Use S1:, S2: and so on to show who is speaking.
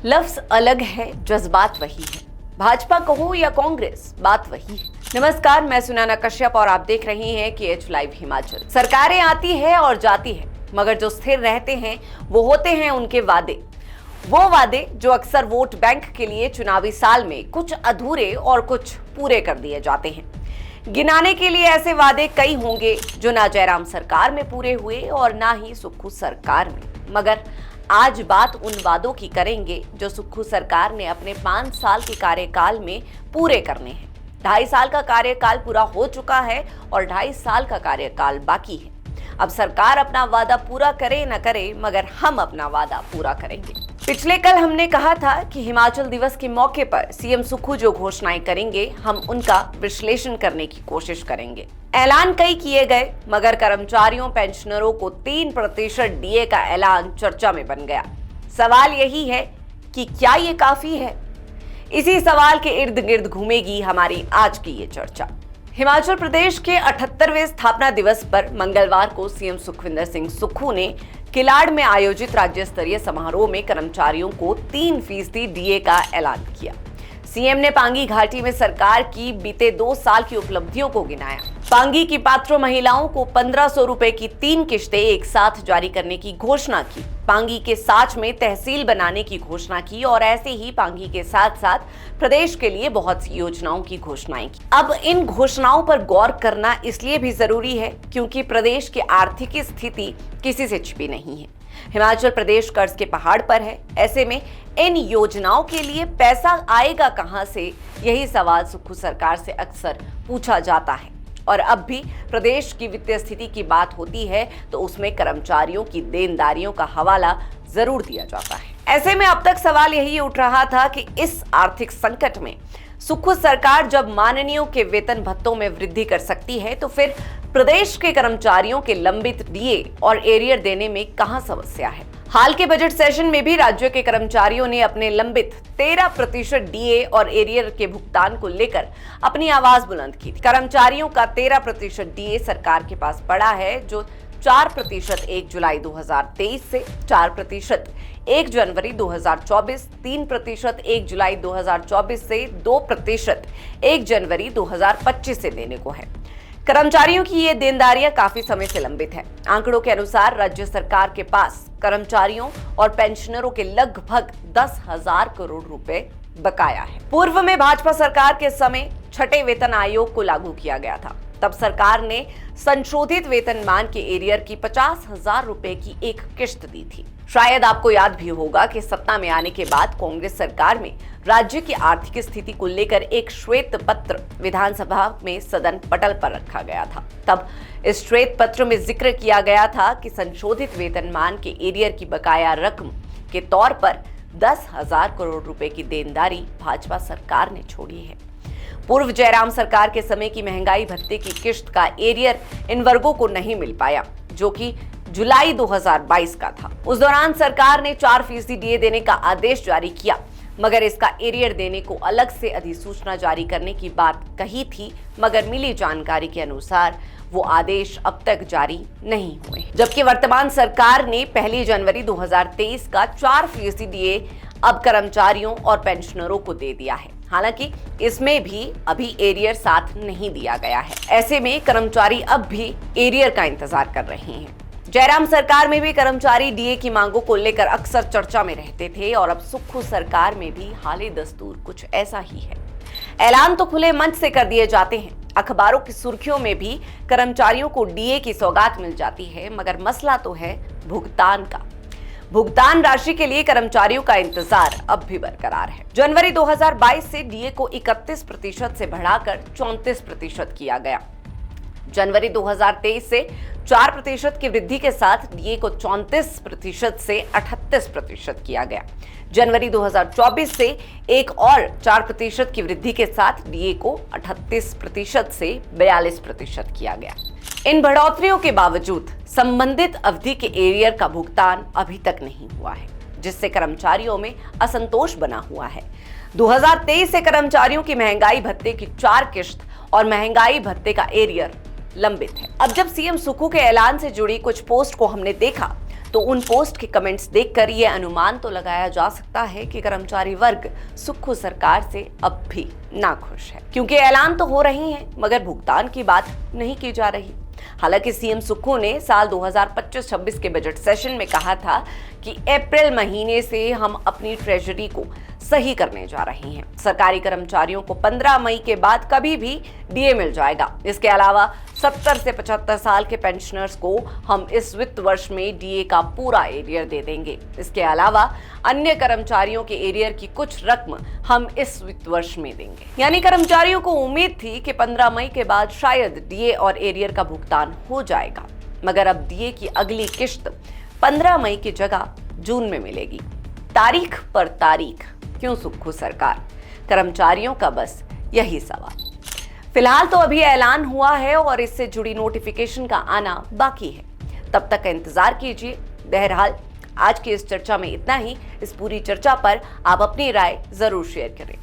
S1: लफ्ज अलग है, जज्बात वही है। भाजपा कहो या कांग्रेस, बात वही है। नमस्कार, मैं सुनैना कश्यप और आप देख रहे हैं KH लाइव हिमाचल। सरकारें आती है और जाती है, मगर जो स्थिर रहते हैं वो होते हैं उनके वादे। वो वादे जो अक्सर वोट बैंक के लिए चुनावी साल में कुछ अधूरे और कुछ पूरे कर दिए जाते हैं। गिनाने के लिए ऐसे वादे कई होंगे जो ना जयराम सरकार में पूरे हुए और ना ही सुक्खू सरकार में, मगर आज बात उन वादों की करेंगे जो सुक्खू सरकार ने अपने 5 साल के कार्यकाल में पूरे करने हैं। 2.5 साल का कार्यकाल पूरा हो चुका है और 2.5 साल का कार्यकाल बाकी है। अब सरकार अपना वादा पूरा करे न करे, मगर हम अपना वादा पूरा करेंगे। पिछले कल हमने कहा था कि हिमाचल दिवस के मौके पर सीएम सुक्खू जो घोषणाएं करेंगे, हम उनका विश्लेषण करने की कोशिश करेंगे। ऐलान कई किए गए, मगर कर्मचारियों पेंशनरों को 3% डीए का ऐलान चर्चा में बन गया। सवाल यही है कि क्या ये काफी है? इसी सवाल के इर्द गिर्द घूमेगी हमारी आज की ये चर्चा। हिमाचल प्रदेश के 78वें स्थापना दिवस पर मंगलवार को सीएम सुखविंदर सिंह सुक्खू ने किलाड़ में आयोजित राज्य स्तरीय समारोह में कर्मचारियों को 3% डीए का ऐलान किया। सीएम ने पांगी घाटी में सरकार की बीते 2 साल की उपलब्धियों को गिनाया। पांगी की पात्र महिलाओं को 1500 रुपए की 3 किश्तें एक साथ जारी करने की घोषणा की। पांगी के साच में तहसील बनाने की घोषणा की और ऐसे ही पांगी के साथ साथ प्रदेश के लिए बहुत सी योजनाओं की घोषणाएं की। अब इन घोषणाओं पर गौर करना इसलिए भी जरूरी है क्योंकि प्रदेश की आर्थिक स्थिति किसी से छिपी नहीं है। हिमाचल प्रदेश कर्ज के पहाड़ पर है। ऐसे में इन योजनाओं के लिए पैसा आएगा कहां से, यही सवाल सुक्खू सरकार से अक्सर पूछा जाता है। और अब भी प्रदेश की वित्तीय स्थिति की बात होती है तो उसमें कर्मचारियों की देनदारियों का हवाला जरूर दिया जाता है। ऐसे में अब तक सवाल यही उठ रहा था कि इस आर्थिक संकट में सुक्खू सरकार जब माननीयों के वेतन भत्तों में वृद्धि कर सकती है तो फिर प्रदेश के कर्मचारियों के लंबित डीए और एरियर देने में कहां समस्या है। हाल के बजट सेशन में भी राज्य के कर्मचारियों ने अपने लंबित 13% डीए और एरियर के भुगतान को लेकर अपनी आवाज बुलंद की थी। कर्मचारियों का 13% डीए सरकार के पास पड़ा है, जो 4% 1 जुलाई 2023 से, 4% 1 जनवरी 2024, 3% 1 जुलाई 2024 से, 2% 1 जनवरी 2025 से देने को है। कर्मचारियों की ये देनदारियां काफी समय से लंबित है। आंकड़ों के अनुसार राज्य सरकार के पास कर्मचारियों और पेंशनरों के लगभग 10,000 करोड़ रुपए बकाया है। पूर्व में भाजपा सरकार के समय 6ठे वेतन आयोग को लागू किया गया था। तब सरकार ने संशोधित वेतनमान के एरियर की 50,000 रुपए की एक किश्त दी थी। शायद आपको याद भी होगा कि सत्ता में आने के बाद कांग्रेस सरकार में राज्य की आर्थिक स्थिति को लेकर एक श्वेत पत्र विधानसभा में सदन पटल पर रखा गया था। तब इस श्वेत पत्र में जिक्र किया गया था कि संशोधित वेतनमान के एरियर की बकाया रकम के तौर पर 10,000 करोड़ रुपए की देनदारी भाजपा सरकार ने छोड़ी है। पूर्व जयराम सरकार के समय की महंगाई भत्ते की किश्त का एरियर इन वर्गों को नहीं मिल पाया, जो कि जुलाई 2022 का था। उस दौरान सरकार ने 4% डीए देने का आदेश जारी किया, मगर इसका एरियर देने को अलग से अधिसूचना जारी करने की बात कही थी, मगर मिली जानकारी के अनुसार वो आदेश अब तक जारी नहीं हुए। जबकि वर्तमान सरकार ने 1 जनवरी 2023 का 4% डीए अब कर्मचारियों और पेंशनरों को दे दिया है। हालांकि इसमें भी अभी एरियर साथ नहीं दिया गया है। ऐसे में कर्मचारी अब भी एरियर का इंतजार कर रहे हैं। जयराम सरकार में भी कर्मचारी डीए की मांगों को लेकर अक्सर चर्चा में रहते थे और अब सुक्खू सरकार में भी हाले दस्तूर कुछ ऐसा ही है। ऐलान तो खुले मंच से कर दिए जाते हैं, अखबारों की सुर्खियों में भी कर्मचारियों को डीए की सौगात मिल जाती है, मगर मसला तो है भुगतान का। भुगतान राशि के लिए कर्मचारियों का इंतजार अब भी बरकरार है। जनवरी 2022 से डीए को 31% से बढ़ाकर 34% किया गया। जनवरी 2023 से 4% की वृद्धि के साथ डीए को 34% से 38% किया गया। जनवरी 2024 से एक और 4% की वृद्धि के साथ डीए को 38% से 42% किया गया। इन बढ़ोतरियों के बावजूद संबंधित अवधि के एरियर का भुगतान अभी तक नहीं हुआ है, जिससे कर्मचारियों में असंतोष बना हुआ है। 2023 से कर्मचारियों की महंगाई भत्ते की 4 किश्त और महंगाई भत्ते का एरियर लंबित है। अब जब सीएम सुक्खू के ऐलान से जुड़ी कुछ पोस्ट को हमने देखा तो उन पोस्ट के कमेंट्स देखकर ये अनुमान तो लगाया जा सकता है कि कर्मचारी वर्ग सुक्खू सरकार से अब भी नाखुश है, क्योंकि ऐलान तो हो रही हैं मगर भुगतान की बात नहीं की जा रही। हालांकि सीएम सुक्खू ने साल 2025-26 के बजट सेशन में कहा था कि अप्रैल महीने से हम अपनी ट्रेजरी को सही करने जा रहे हैं। सरकारी कर्मचारियों को 15 मई के बाद कभी भी डीए मिल जाएगा। इसके अलावा 70 से 75 साल के पेंशनर्स को हम इस वित्त वर्ष में डीए का पूरा एरियर दे देंगे। इसके अलावा अन्य कर्मचारियों के एरियर की कुछ रकम हम इस वित्त वर्ष में देंगे। यानी कर्मचारियों को उम्मीद थी कि 15 मई के बाद शायद डीए और एरियर का भुगतान हो जाएगा, मगर अब डीए की अगली किश्त 15 मई की जगह जून में मिलेगी। तारीख पर तारीख क्यों सुक्खू सरकार? कर्मचारियों का बस यही सवाल। फिलहाल तो अभी ऐलान हुआ है और इससे जुड़ी नोटिफिकेशन का आना बाकी है, तब तक का इंतजार कीजिए। बहरहाल आज की इस चर्चा में इतना ही। इस पूरी चर्चा पर आप अपनी राय जरूर शेयर करें।